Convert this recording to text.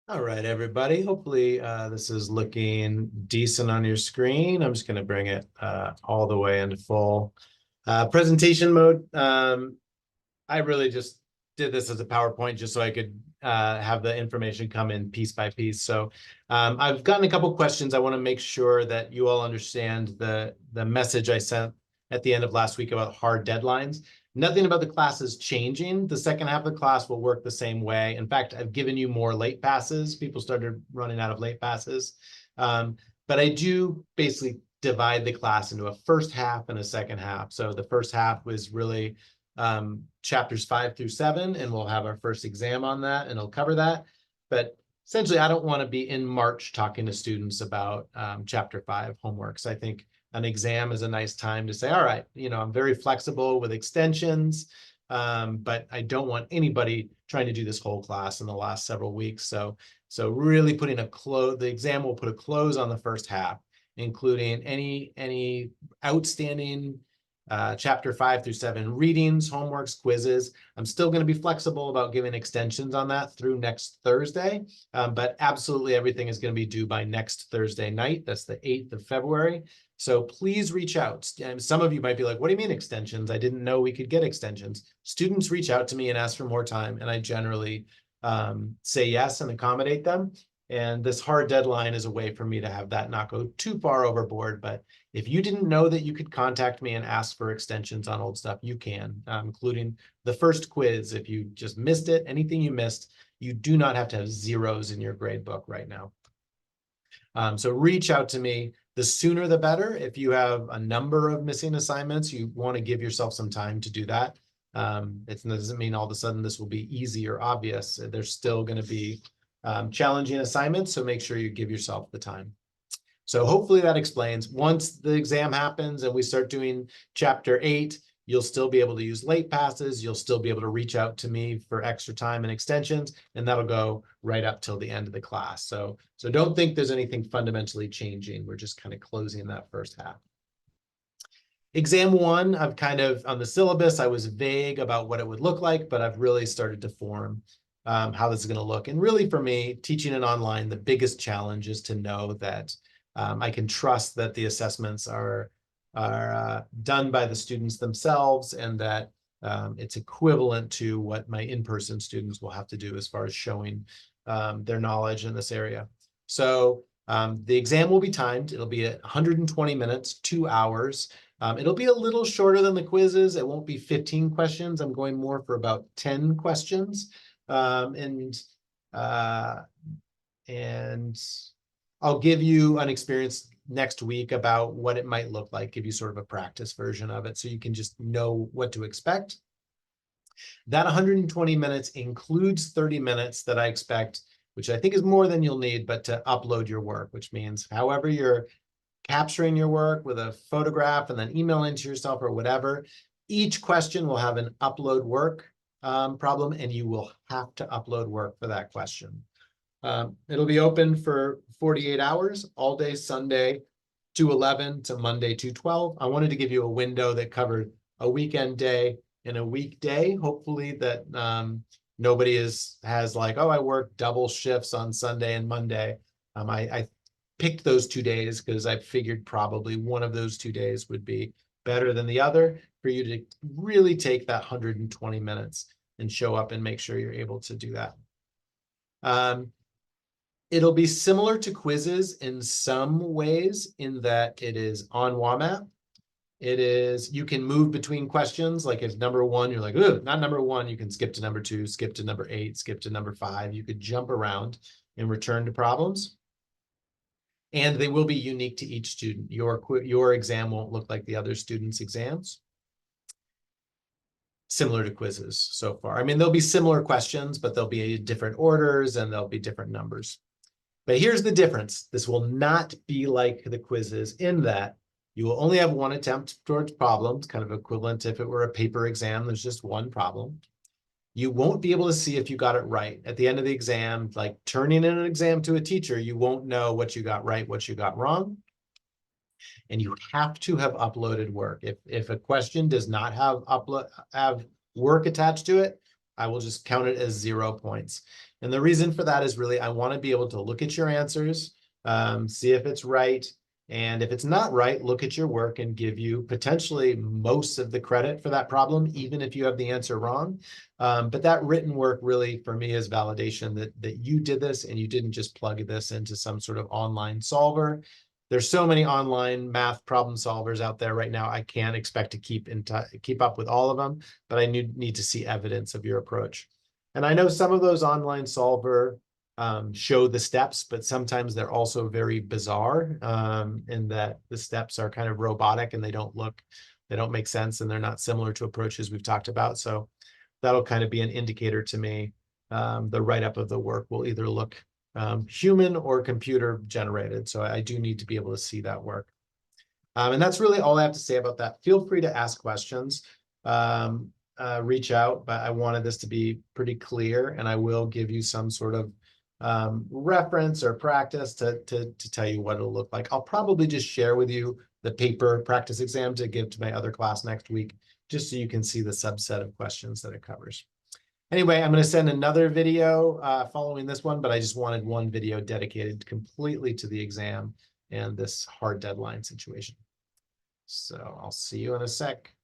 All right, everybody. Hopefully this is looking decent on your screen. I'm just going to bring it all the way into full presentation mode. I really just did this as a PowerPoint just so I could have the information come in piece by piece. So I've gotten a couple questions. I want to make sure that you all understand the message I sent at the end of last week about hard deadlines. Nothing about the class is changing. The second half of the class will work the same way. In fact, I've given you more late passes. People started running out of late passes. But I do basically divide the class into a first half and a second half. So the first half was really chapters 5 through 7, and we'll have our first exam on that, and it'll cover that. But essentially, I don't want to be in March talking to students about chapter 5 homeworks. I think an exam is a nice time to say, all right, I'm very flexible with extensions, but I don't want anybody trying to do this whole class in the last several weeks. So really putting the exam will put a close on the first half, including any outstanding chapter 5 through 7 readings, homeworks, quizzes. I'm still going to be flexible about giving extensions on that through next Thursday, but absolutely everything is going to be due by next Thursday night. That's the 8th of February. So please reach out. And some of you might be like, what do you mean extensions? I didn't know we could get extensions. Students reach out to me and ask for more time, and I generally say yes and accommodate them. And this hard deadline is a way for me to have that not go too far overboard. But if you didn't know that you could contact me and ask for extensions on old stuff, you can, including the first quiz. If you just missed it, anything you missed, you do not have to have zeros in your grade book right now. So reach out to me. The sooner the better. If you have a number of missing assignments, you want to give yourself some time to do that. It doesn't mean all of a sudden this will be easy or obvious. There's still going to be challenging assignments, so make sure you give yourself the time. So hopefully that explains. Once the exam happens and we start doing chapter 8, you'll still be able to use late passes. You'll still be able to reach out to me for extra time and extensions, and that'll go right up till the end of the class. So don't think there's anything fundamentally changing. We're just kind of closing that first half. Exam 1, I've kind of, on the syllabus, I was vague about what it would look like, but I've really started to form how this is going to look. And really for me, teaching it online, the biggest challenge is to know that I can trust that the assessments are done by the students themselves, and that it's equivalent to what my in-person students will have to do as far as showing their knowledge in this area. So the exam will be timed. It'll be at 120 minutes, 2 hours. It'll be a little shorter than the quizzes. It won't be 15 questions. I'm going more for about 10 questions. And I'll give you an experience next week about what it might look like, give you sort of a practice version of it so you can just know what to expect. That 120 minutes includes 30 minutes that I expect, which I think is more than you'll need, but to upload your work, which means however you're capturing your work with a photograph and then emailing to yourself or whatever, each question will have an upload work problem, and you will have to upload work for that question. It'll be open for 48 hours, all day Sunday 2/11 to Monday 2/12. I wanted to give you a window that covered a weekend day and a weekday. Hopefully that nobody has like, oh, I work double shifts on Sunday and Monday. I picked those 2 days because I figured probably one of those 2 days would be better than the other for you to really take that 120 minutes and show up and make sure you're able to do that. It'll be similar to quizzes in some ways in that it is on WAMAP. You can move between questions. Like if number 1, you're like, oh, not number 1, you can skip to number 2, skip to number 8, skip to number 5. You could jump around and return to problems. And they will be unique to each student. Your exam won't look like the other students' exams. Similar to quizzes so far. I mean, there'll be similar questions, but there'll be different orders and there'll be different numbers. But here's the difference. This will not be like the quizzes in that you will only have one attempt towards problems, kind of equivalent to if it were a paper exam, there's just one problem. You won't be able to see if you got it right. At the end of the exam, like turning in an exam to a teacher, you won't know what you got right, what you got wrong. And you have to have uploaded work. If a question does not have work attached to it, I will just count it as 0 points. And the reason for that is really I want to be able to look at your answers, see if it's right. And if it's not right, look at your work and give you potentially most of the credit for that problem, even if you have the answer wrong. But that written work really, for me, is validation that you did this and you didn't just plug this into some sort of online solver. There's so many online math problem solvers out there right now. I can't expect to keep up with all of them, but I need to see evidence of your approach. And I know some of those online solver show the steps, but sometimes they're also very bizarre in that the steps are kind of robotic and they don't make sense, and they're not similar to approaches we've talked about. So that'll kind of be an indicator to me. The write-up of the work will either look human or computer generated. So I do need to be able to see that work. And that's really all I have to say about that. Feel free to ask questions. Reach out, but I wanted this to be pretty clear, and I will give you some sort of reference or practice to tell you what it'll look like. I'll probably just share with you the paper practice exam to give to my other class next week, just so you can see the subset of questions that it covers. Anyway, I'm going to send another video following this one, but I just wanted one video dedicated completely to the exam and this hard deadline situation. So I'll see you in a sec.